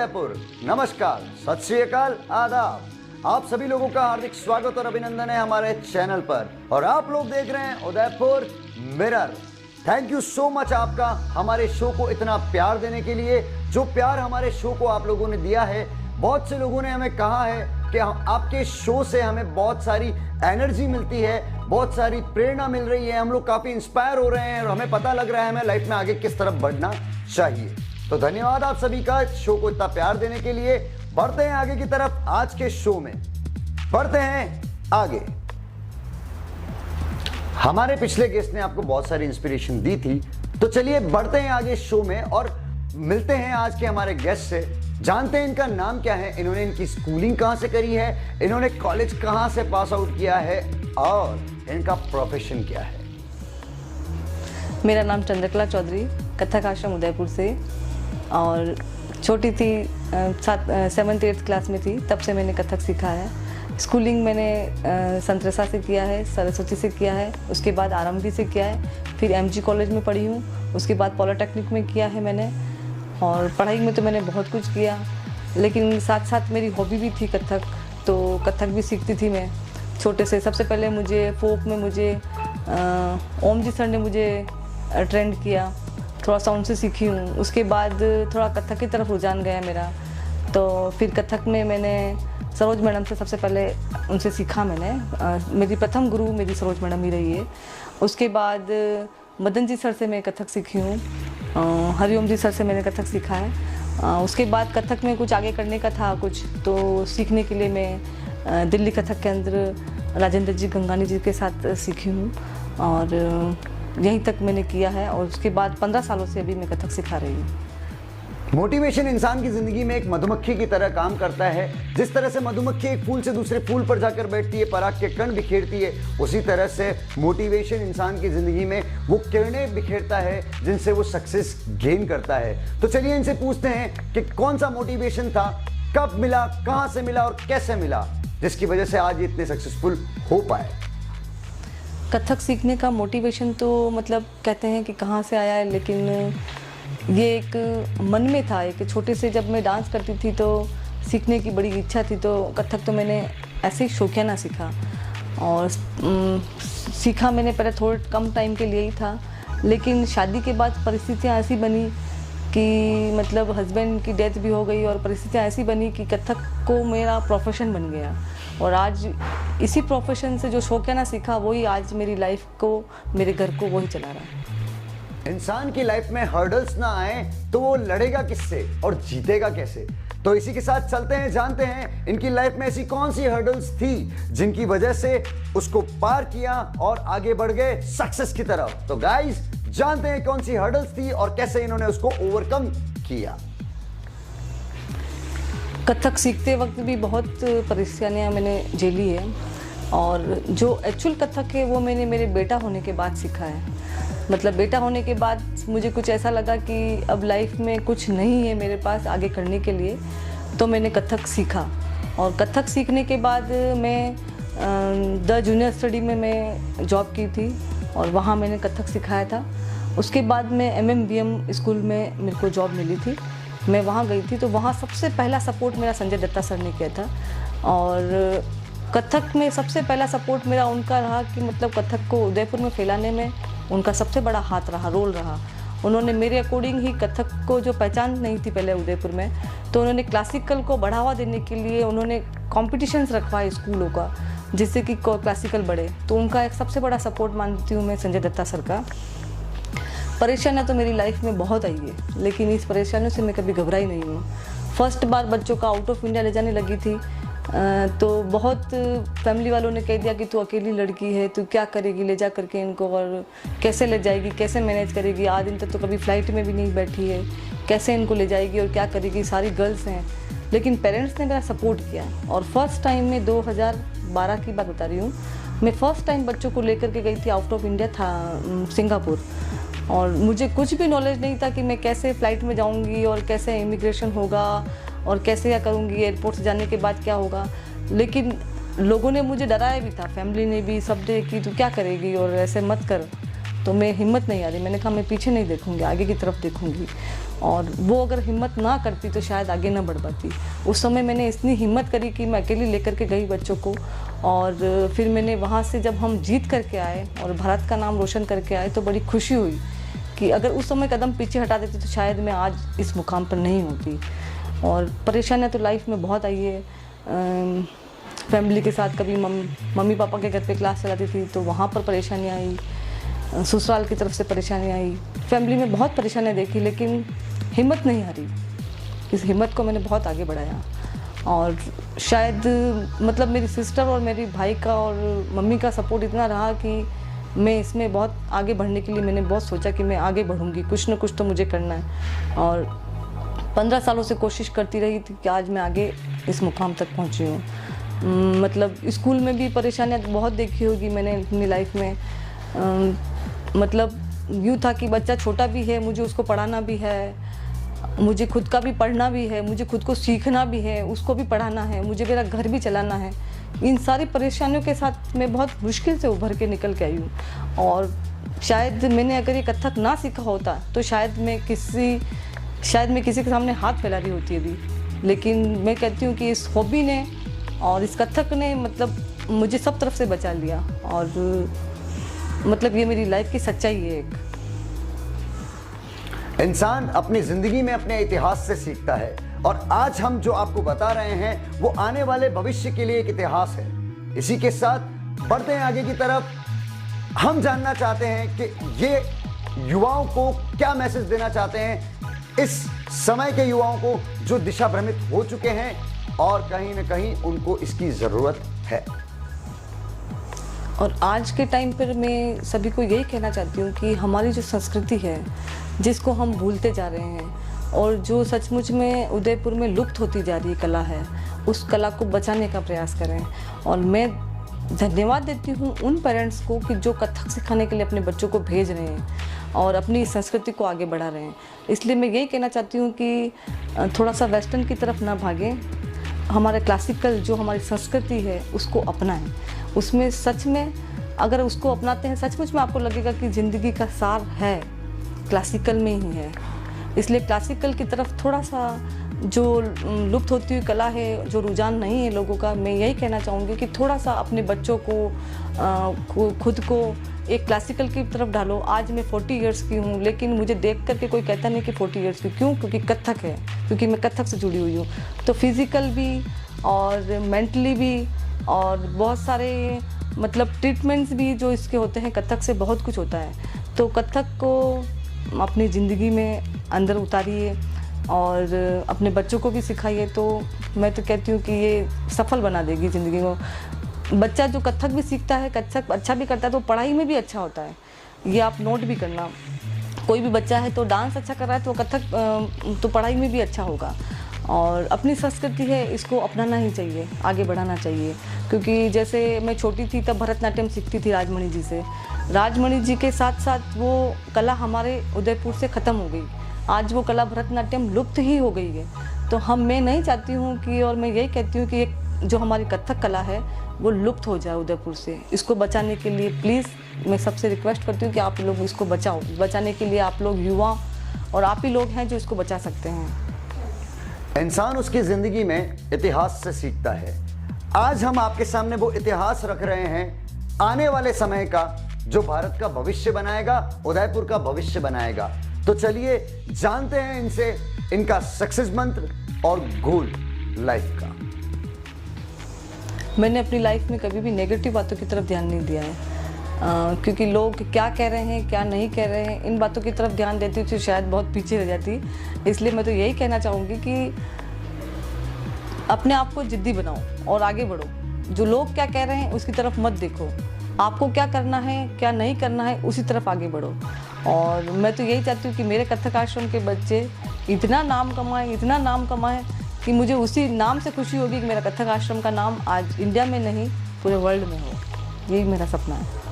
उदयपुर। नमस्कार, सत श्री अकाल, आदाब। आप सभी लोगों का हार्दिक स्वागत और अभिनंदन है हमारे चैनल पर और आप लोग देख रहे हैं Udaipur mirror. Thank you so much आपका हमारे शो को इतना प्यार देने के लिए। जो प्यार हमारे शो को आप लोगों ने दिया है, बहुत से लोगों ने हमें कहा है कि आपके शो से हमें बहुत सारी एनर्जी मिलती है, बहुत सारी प्रेरणा मिल रही है, हम लोग काफ़ी इंस्पायर हो रहे हैं और हमें पता लग रहा है हमें लाइफ में आगे किस तरफ बढ़ना चाहिए। तो धन्यवाद आप सभी का शो को इतना प्यार देने के लिए। बढ़ते हैं आगे की तरफ। आज के शो में बढ़ते हैं आगे। हमारे पिछले गेस्ट ने आपको बहुत सारी इंस्पिरेशन दी थी, तो चलिए बढ़ते हैं आगे शो में और मिलते हैं आज के हमारे गेस्ट से। जानते हैं इनका नाम क्या है, इन्होंने इनकी स्कूलिंग कहां से करी है, इन्होंने कॉलेज कहां से पास आउट किया है और इनका प्रोफेशन क्या है। मेरा नाम चंद्रकला चौधरी, कथक आश्रम उदयपुर से। और छोटी थी, 7th-8th क्लास में थी, तब से मैंने कथक सीखा है। स्कूलिंग मैंने संतरेसा से किया है, सरस्वती से किया है, उसके बाद आरंभी से किया है, फिर MG कॉलेज में पढ़ी हूँ, उसके बाद पॉलिटेक्निक में किया है मैंने। और पढ़ाई में तो मैंने बहुत कुछ किया, लेकिन साथ साथ मेरी हॉबी भी थी कथक, तो कथक भी सीखती थी मैं छोटे से। सबसे पहले मुझे फोक में ओम जी सर ने मुझे ट्रेंड किया, थोड़ा सा उनसे सीखी हूँ। उसके बाद थोड़ा कथक की तरफ रुझान गया मेरा, तो फिर कथक में मैंने सरोज मैडम से सबसे पहले उनसे सीखा मैंने। मेरी प्रथम गुरु मेरी सरोज मैडम ही रही है। उसके बाद मदन जी सर से मैं कथक सीखी हूँ, हरिओम जी सर से मैंने कथक सीखा है। उसके बाद कथक में कुछ आगे करने का था कुछ, तो सीखने के लिए मैं दिल्ली कथक केंद्र राजेंद्र जी गंगानी जी के साथ सीखी हूँ और यहीं तक मैंने किया है। और उसके बाद 15 सालों से अभी मैं कथक सिखा रही हूँ। मोटिवेशन इंसान की जिंदगी में एक मधुमक्खी की तरह काम करता है। जिस तरह से मधुमक्खी एक फूल से दूसरे फूल पर जाकर बैठती है, पराग के कण बिखेरती है, उसी तरह से मोटिवेशन इंसान की जिंदगी में वो किरणें बिखेरता है जिनसे वो सक्सेस गेन करता है। तो चलिए इनसे पूछते हैं कि कौन सा मोटिवेशन था, कब मिला, कहां से मिला और कैसे मिला, जिसकी वजह से आज ये इतने सक्सेसफुल हो पाए। कथक सीखने का मोटिवेशन तो मतलब कहते हैं कि कहाँ से आया है, लेकिन ये एक मन में था। एक छोटे से जब मैं डांस करती थी तो सीखने की बड़ी इच्छा थी, तो कथक तो मैंने ऐसे ही शौकियाना सीखा। और सीखा मैंने पहले थोड़े कम टाइम के लिए ही था, लेकिन शादी के बाद परिस्थितियाँ ऐसी बनी कि मतलब हस्बैंड की डेथ भी हो गई और परिस्थितियाँ ऐसी बनी कि कथक को मेरा प्रोफेशन बन गया। और आज इसी प्रोफेशन से जो शौकियाना सीखा वही आज मेरी लाइफ को, मेरे घर को वही चला रहा है। इंसान की लाइफ में हर्डल्स ना आए तो वो लड़ेगा किससे और जीतेगा कैसे। तो इसी के साथ चलते हैं, जानते हैं इनकी लाइफ में ऐसी कौन सी हर्डल्स थी जिनकी वजह से उसको पार किया और आगे बढ़ गए सक्सेस की तरफ। तो गाइस जानते हैं कौन सी हर्डल्स थी और कैसे इन्होंने उसको ओवरकम किया। कथक सीखते वक्त भी बहुत परेशानियां मैंने झेली है, और जो एक्चुअल कथक है वो मैंने मेरे बेटा होने के बाद सीखा है। मतलब बेटा होने के बाद मुझे कुछ ऐसा लगा कि अब लाइफ में कुछ नहीं है मेरे पास आगे करने के लिए, तो मैंने कथक सीखा। और कथक सीखने के बाद मैं द जूनियर स्टडी में मैं जॉब की थी और वहाँ मैंने कथक सिखाया था। उसके बाद मैं MMBM स्कूल में मेरे को जॉब मिली थी, मैं वहाँ गई थी, तो वहाँ सबसे पहला सपोर्ट मेरा संजय दत्ता सर ने किया था। और कथक में सबसे पहला सपोर्ट मेरा उनका रहा कि मतलब कथक को उदयपुर में फैलाने में उनका सबसे बड़ा हाथ रहा, रोल रहा। उन्होंने मेरे अकॉर्डिंग ही कथक को जो पहचान नहीं थी पहले उदयपुर में, तो उन्होंने क्लासिकल को बढ़ावा देने के लिए उन्होंने कॉम्पिटिशन्स रखवाए स्कूलों का, जिससे कि क्लासिकल बढ़े। तो उनका एक सबसे बड़ा सपोर्ट मानती हूँ मैं संजय दत्ता सर का। परेशानियाँ तो मेरी लाइफ में बहुत आई है, लेकिन इस परेशानियों से मैं कभी घबराई नहीं हूँ। फर्स्ट बार बच्चों का आउट ऑफ इंडिया ले जाने लगी थी, तो बहुत फैमिली वालों ने कह दिया कि तू अकेली लड़की है, तू क्या करेगी ले जा करके इनको, और कैसे ले जाएगी, कैसे मैनेज करेगी, आज दिन तक तो कभी फ्लाइट में भी नहीं बैठी है, कैसे इनको ले जाएगी और क्या करेगी, सारी गर्ल्स हैं। लेकिन पेरेंट्स ने मेरा सपोर्ट किया। और फर्स्ट टाइम में 2012 की बात बता रही हूँ, मैं फर्स्ट टाइम बच्चों को लेकर के गई थी आउट ऑफ इंडिया था सिंगापुर। और मुझे कुछ भी नॉलेज नहीं था कि मैं कैसे फ़्लाइट में जाऊंगी और कैसे इमिग्रेशन होगा और कैसे क्या करूंगी, एयरपोर्ट से जाने के बाद क्या होगा। लेकिन लोगों ने मुझे डराया भी था, फैमिली ने भी, सब ने कि तू क्या करेगी और ऐसे मत कर। तो मैं हिम्मत नहीं आ रही, मैंने कहा मैं पीछे नहीं देखूंगी, आगे की तरफ देखूंगी। और वो अगर हिम्मत ना करती तो शायद आगे ना बढ़ पाती। उस समय मैंने इतनी हिम्मत करी कि मैं अकेली लेकर के गई बच्चों को, और फिर मैंने वहाँ से जब हम जीत करके आए और भारत का नाम रोशन करके आए तो बड़ी खुशी हुई कि अगर उस समय कदम पीछे हटा देती तो शायद मैं आज इस मुकाम पर नहीं होती। और परेशानियाँ तो लाइफ में बहुत आई है। फैमिली के साथ कभी मम्मी पापा के घर पे क्लास चलाती थी तो वहाँ पर परेशानियाँ आई, ससुराल की तरफ से परेशानियाँ आई, फैमिली में बहुत परेशानियाँ देखी, लेकिन हिम्मत नहीं हारी। इस हिम्मत को मैंने बहुत आगे बढ़ाया। और शायद मतलब मेरी सिस्टर और मेरी भाई का और मम्मी का सपोर्ट इतना रहा कि मैं इसमें बहुत आगे बढ़ने के लिए मैंने बहुत सोचा कि मैं आगे बढ़ूँगी, कुछ ना कुछ तो मुझे करना है। और 15 सालों से कोशिश करती रही थी कि आज मैं आगे इस मुकाम तक पहुँची हूँ। मतलब स्कूल में भी परेशानियाँ बहुत देखी होगी मैंने अपनी लाइफ में। मतलब यूँ था कि बच्चा छोटा भी है, मुझे उसको पढ़ाना भी है, मुझे खुद का भी पढ़ना भी है, मुझे खुद को सीखना भी है, उसको भी पढ़ाना है, मुझे मेरा घर भी चलाना है। इन सारी परेशानियों के साथ मैं बहुत मुश्किल से उभर के निकल के आई हूँ। और शायद मैंने अगर ये कथक ना सीखा होता तो शायद मैं किसी के सामने हाथ फैला रही होती अभी। लेकिन मैं कहती हूँ कि इस हॉबी ने और इस कथक ने मतलब मुझे सब तरफ से बचा लिया। और मतलब ये मेरी लाइफ की सच्चाई है। एक इंसान अपनी जिंदगी में अपने इतिहास से सीखता है, और आज हम जो आपको बता रहे हैं वो आने वाले भविष्य के लिए एक इतिहास है। इसी के साथ बढ़ते हैं आगे की तरफ। हम जानना चाहते हैं कि ये युवाओं को क्या मैसेज देना चाहते हैं, इस समय के युवाओं को जो दिशा भ्रमित हो चुके हैं और कहीं ना कहीं उनको इसकी जरूरत है। और आज के टाइम पर मैं सभी को यही कहना चाहती हूँ कि हमारी जो संस्कृति है जिसको हम भूलते जा रहे हैं और जो सचमुच में उदयपुर में लुप्त होती जा रही कला है, उस कला को बचाने का प्रयास करें। और मैं धन्यवाद देती हूँ उन पेरेंट्स को कि जो कथक सिखाने के लिए अपने बच्चों को भेज रहे हैं और अपनी संस्कृति को आगे बढ़ा रहे हैं। इसलिए मैं यही कहना चाहती हूँ कि थोड़ा सा वेस्टर्न की तरफ ना भागें, हमारे क्लासिकल जो हमारी संस्कृति है उसको अपनाएं। उसमें सच में अगर उसको अपनाते हैं सचमुच में आपको लगेगा कि ज़िंदगी का सार है क्लासिकल में ही है। इसलिए क्लासिकल की तरफ थोड़ा सा जो लुप्त होती हुई कला है, जो रुझान नहीं है लोगों का, मैं यही कहना चाहूँगी कि थोड़ा सा अपने बच्चों को खुद को एक क्लासिकल की तरफ डालो। आज मैं 40 इयर्स की हूँ, लेकिन मुझे देख करके कोई कहता नहीं कि 40 इयर्स की। क्यों? क्योंकि कथक है, क्योंकि मैं कथक से जुड़ी हुई हूँ। तो फिज़िकल भी और मेंटली भी और बहुत सारे मतलब ट्रीटमेंट्स भी जो इसके होते हैं, कथक से बहुत कुछ होता है। तो कथक को अपनी ज़िंदगी में अंदर उतारिए और अपने बच्चों को भी सिखाइए। तो मैं तो कहती हूँ कि ये सफल बना देगी ज़िंदगी को। बच्चा जो कथक भी सीखता है, कथक अच्छा भी करता है, तो पढ़ाई में भी अच्छा होता है। ये आप नोट भी करना। कोई भी बच्चा है तो डांस अच्छा कर रहा है तो कथक तो पढ़ाई में भी अच्छा होगा। और अपनी संस्कृति है, इसको अपनाना ही चाहिए, आगे बढ़ाना चाहिए। क्योंकि जैसे मैं छोटी थी तब भरतनाट्यम सीखती थी राजमणि जी से। राजमणि जी के साथ साथ वो कला हमारे उदयपुर से ख़त्म हो गई। आज वो कला भरतनाट्यम लुप्त ही हो गई है। तो मैं नहीं चाहती हूँ कि, और मैं यही कहती हूँ कि एक जो हमारी कथक कला है वो लुप्त हो जाए उदयपुर से। इसको बचाने के लिए प्लीज़ मैं सबसे रिक्वेस्ट करती हूँ कि आप लोग इसको बचाओ। बचाने के लिए आप लोग युवा और आप ही लोग हैं जो इसको बचा सकते हैं। इंसान उसकी जिंदगी में इतिहास से सीखता है। आज हम आपके सामने वो इतिहास रख रहे हैं आने वाले समय का, जो भारत का भविष्य बनाएगा, उदयपुर का भविष्य बनाएगा। तो चलिए जानते हैं इनसे इनका सक्सेस मंत्र और गोल लाइफ का। मैंने अपनी लाइफ में कभी भी नेगेटिव बातों की तरफ ध्यान नहीं दिया है, क्योंकि लोग क्या कह रहे हैं क्या नहीं कह रहे हैं, इन बातों की तरफ ध्यान देती तो शायद बहुत पीछे रह जाती। इसलिए मैं तो यही कहना चाहूँगी कि अपने आप को जिद्दी बनाओ और आगे बढ़ो। जो लोग क्या कह रहे हैं उसकी तरफ मत देखो, आपको क्या करना है क्या नहीं करना है उसी तरफ आगे बढ़ो। और मैं तो यही चाहती हूँ कि मेरे कथक आश्रम के बच्चे इतना नाम कमाएं कि मुझे उसी नाम से खुशी होगी कि मेरा कथक आश्रम का नाम आज इंडिया में नहीं पूरे वर्ल्ड में हो। यही मेरा सपना है।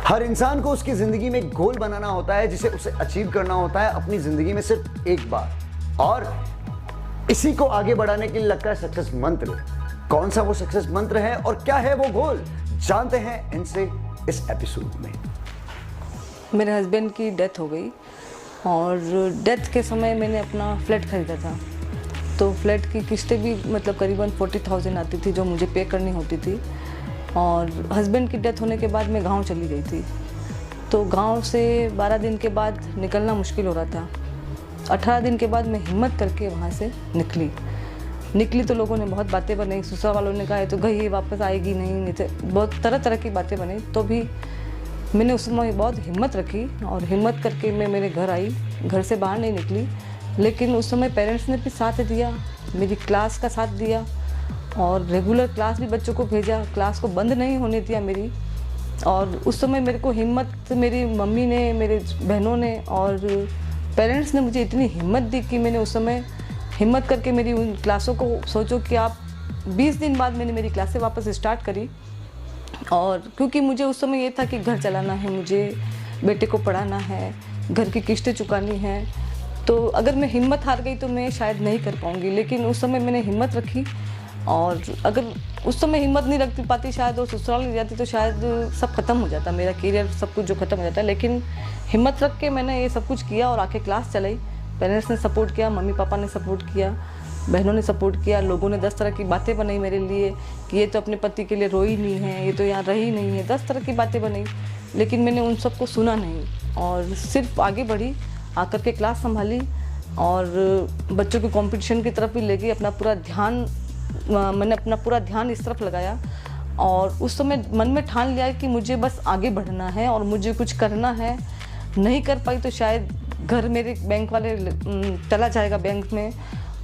हर इंसान को उसकी जिंदगी में एक गोल बनाना होता है जिसे उसे अचीव करना होता है अपनी जिंदगी में सिर्फ एक बार, और इसी को आगे बढ़ाने के लिए लगता है सक्सेस मंत्र। कौन सा वो सक्सेस मंत्र है और क्या है वो गोल, जानते हैं इनसे इस एपिसोड में। मेरे हस्बैंड की डेथ हो गई और डेथ के समय मैंने अपना फ्लैट ख़रीदा था, तो फ्लैट की किस्तें भी मतलब करीबन 40,000 आती थी जो मुझे पे करनी होती थी। और हस्बैंड की डेथ होने के बाद मैं गांव चली गई थी, तो गांव से 12 दिन के बाद निकलना मुश्किल हो रहा था। 18 दिन के बाद मैं हिम्मत करके वहाँ से निकली तो लोगों ने बहुत बातें बनाई, ससुराल वालों ने कहा तो गई वापस आएगी नहीं तो बहुत तरह तरह की बातें बनी। तो भी मैंने उस समय बहुत हिम्मत रखी और हिम्मत करके मैं मेरे घर आई, घर से बाहर नहीं निकली। लेकिन उस समय पेरेंट्स ने भी साथ दिया, मेरी क्लास का साथ दिया और रेगुलर क्लास भी बच्चों को भेजा, क्लास को बंद नहीं होने दिया मेरी। और उस समय मेरे को हिम्मत मेरी मम्मी ने, मेरे बहनों ने और पेरेंट्स ने मुझे इतनी हिम्मत दी कि मैंने उस समय हिम्मत करके मेरी उन क्लासों को, सोचो कि आप 20 दिन बाद मैंने मेरी क्लासें वापस स्टार्ट करी। और क्योंकि मुझे उस समय ये था कि घर चलाना है, मुझे बेटे को पढ़ाना है, घर की किस्तें चुकानी है, तो अगर मैं हिम्मत हार गई तो मैं शायद नहीं कर पाऊँगी। लेकिन उस समय मैंने हिम्मत रखी और अगर उस समय हिम्मत नहीं रख पाती शायद और ससुराल ले जाती तो शायद सब खत्म हो जाता, मेरा करियर सब कुछ जो खत्म हो जाता है। लेकिन हिम्मत रख के मैंने ये सब कुछ किया और आके क्लास चलाई। पेरेंट्स ने सपोर्ट किया, मम्मी पापा ने सपोर्ट किया, बहनों ने सपोर्ट किया, लोगों ने 10 तरह की बातें बनाई मेरे लिए कि ये तो अपने पति के लिए रोई नहीं है, ये तो यहाँ रही नहीं है, 10 तरह की बातें बनाई। लेकिन मैंने उन सबको सुना नहीं और सिर्फ आगे बढ़ी, आकर के क्लास संभाली और बच्चों के कंपटीशन की तरफ भी ले गई। मैंने अपना पूरा ध्यान इस तरफ लगाया और उस समय मन में ठान लिया कि मुझे बस आगे बढ़ना है और मुझे कुछ करना है। नहीं कर पाई तो शायद घर मेरे बैंक वाले चला जाएगा बैंक में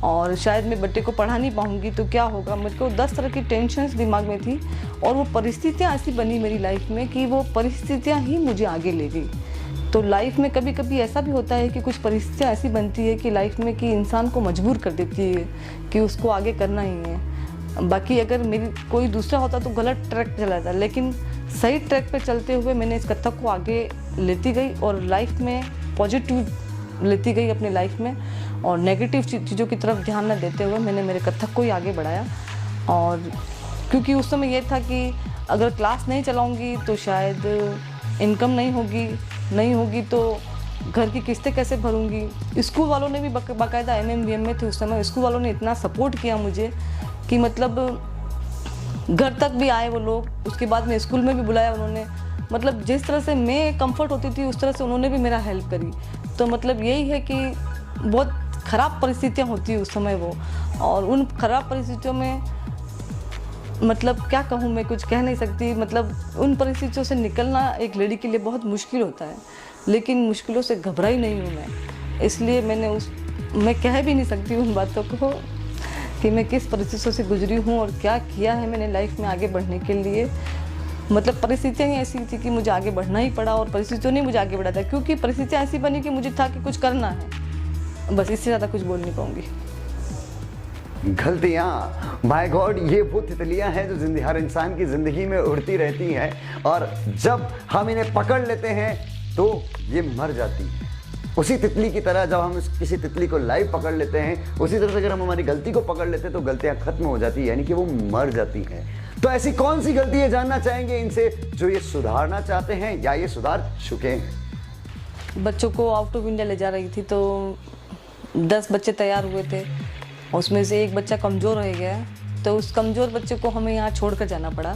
और शायद मैं बेटे को पढ़ा नहीं पाऊँगी तो क्या होगा। मेरे को 10 तरह की टेंशन्स दिमाग में थी और वो परिस्थितियाँ ऐसी बनी मेरी लाइफ में कि वो परिस्थितियाँ ही मुझे आगे ले गई। तो लाइफ में कभी कभी ऐसा भी होता है कि कुछ परिस्थितियाँ ऐसी बनती है कि लाइफ में कि इंसान को मजबूर कर देती है कि उसको आगे करना ही है। बाकी अगर मेरी कोई दूसरा होता तो गलत ट्रैक पे चला जाता, लेकिन सही ट्रैक पे चलते हुए मैंने इस कथक को आगे लेती गई और लाइफ में पॉजिटिव लेती गई अपनी लाइफ में और नेगेटिव चीज़ों की तरफ ध्यान न देते हुए मैंने मेरे कथक को ही आगे बढ़ाया। और क्योंकि उस समय ये था कि अगर क्लास नहीं चलाऊँगी तो शायद इनकम नहीं होगी तो घर की किस्तें कैसे भरूंगी। स्कूल वालों ने भी बाकायदा MMBM में थे उस समय, स्कूल वालों ने इतना सपोर्ट किया मुझे कि मतलब घर तक भी आए वो लोग। उसके बाद में स्कूल में भी बुलाया उन्होंने, मतलब जिस तरह से मैं कंफर्ट होती थी उस तरह से उन्होंने भी मेरा हेल्प करी। तो मतलब यही है कि बहुत ख़राब परिस्थितियाँ होती है उस समय वो, और उन ख़राब परिस्थितियों में मतलब क्या कहूँ, मैं कुछ कह नहीं सकती। मतलब उन परिस्थितियों से निकलना एक लड़की के लिए बहुत मुश्किल होता है, लेकिन मुश्किलों से घबराई नहीं हूँ मैं। इसलिए मैं कह भी नहीं सकती उन बातों को कि मैं किस परिस्थितियों से गुजरी हूँ और क्या किया है मैंने लाइफ में आगे बढ़ने के लिए। मतलब परिस्थितियाँ ही ऐसी थी कि मुझे आगे बढ़ना ही पड़ा और परिस्थितियों ने मुझे आगे बढ़ा था, क्योंकि परिस्थितियाँ ऐसी बनी कि मुझे था कि कुछ करना है। बस इससे ज़्यादा कुछ बोल नहीं पाऊँगी। गलतियाँ, माय गॉड, ये वो तितलियाँ हैं जो हर इंसान की ज़िंदगी में उड़ती रहती हैं और जब हम इन्हें पकड़ लेते हैं तो ये मर जाती हैं। उसी तितली की तरह जब हम किसी तितली को लाइव पकड़ लेते हैं, उसी तरह से अगर हम हमारी गलती को पकड़ लेते हैं तो गलतियाँ खत्म हो जाती हैं, यानी कि वो मर जाती हैं। तो ऐसी कौन सी गलतियाँ जानना चाहेंगे इनसे जो ये सुधारना चाहते हैं या ये सुधार चुके हैं? बच्चों को आउट ऑफ इंडिया ले जा रही थी तो 10 बच्चे तैयार हुए थे, उसमें से एक बच्चा कमज़ोर रह गया, तो उस कमज़ोर बच्चे को हमें यहाँ छोड़ कर जाना पड़ा,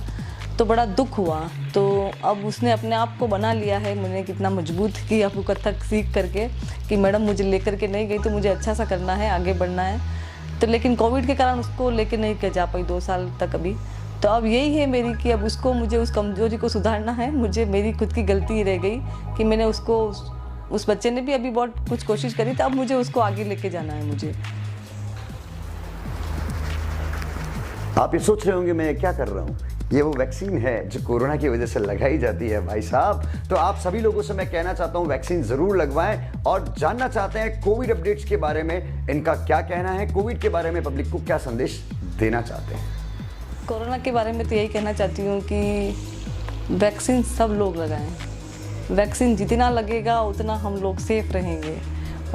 तो बड़ा दुख हुआ। तो अब उसने अपने आप को बना लिया है, मैंने कितना मजबूत किया वो कथक सीख करके कि मैडम मुझे लेकर के नहीं गई तो मुझे अच्छा सा करना है, आगे बढ़ना है। तो लेकिन कोविड के कारण उसको लेकर नहीं कर जा पाई 2 साल तक अभी। तो अब यही है मेरी कि अब मुझे उस कमज़ोरी को सुधारना है। मेरी खुद की गलती रह गई कि मैंने उस बच्चे ने भी अभी बहुत कुछ कोशिश करी, तो अब मुझे उसको आगे लेके जाना है मुझे। आप ये सोच रहे होंगे मैं क्या कर रहा हूँ, ये वो वैक्सीन है जो कोरोना की वजह से लगाई जाती है भाई साहब। तो आप सभी लोगों से मैं कहना चाहता हूँ वैक्सीन जरूर लगवाएं और जानना चाहते हैं कोविड अपडेट्स के बारे में, इनका क्या कहना है, कोविड के बारे में पब्लिक को क्या संदेश देना चाहते हैं। कोरोना के बारे में तो यही कहना चाहती हूँ कि वैक्सीन सब लोग लगाएं। वैक्सीन जितना लगेगा उतना हम लोग सेफ रहेंगे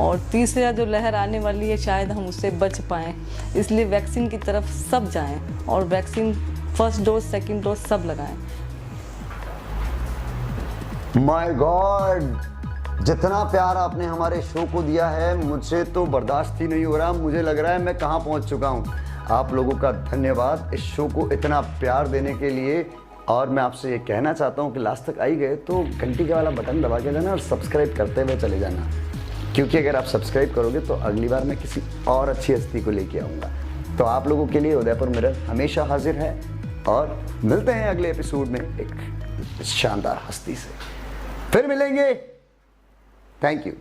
और तीसरा जो लहर आने वाली है शायद हम उससे बच पाएँ, इसलिए वैक्सीन की तरफ सब जाएं और vaccine first dose second dose सब लगाएं। माय गॉड, जितना प्यार आपने हमारे शो को दिया है मुझे तो बर्दाश्त ही नहीं हो रहा। मुझे लग रहा है मैं कहाँ पहुँच चुका हूँ। आप लोगों का धन्यवाद इस शो को इतना प्यार देने के लिए। और मैं आपसे ये कहना चाहता हूँ कि लास्ट तक आई गए तो घंटी के वाला बटन दबा के जाना और सब्सक्राइब करते हुए चले जाना, क्योंकि अगर आप सब्सक्राइब करोगे तो अगली बार मैं किसी और अच्छी हस्ती को लेके आऊँगा। तो आप लोगों के लिए उदयपुर मिरर हमेशा हाजिर है और मिलते हैं अगले एपिसोड में एक शानदार हस्ती से। फिर मिलेंगे। Thank you.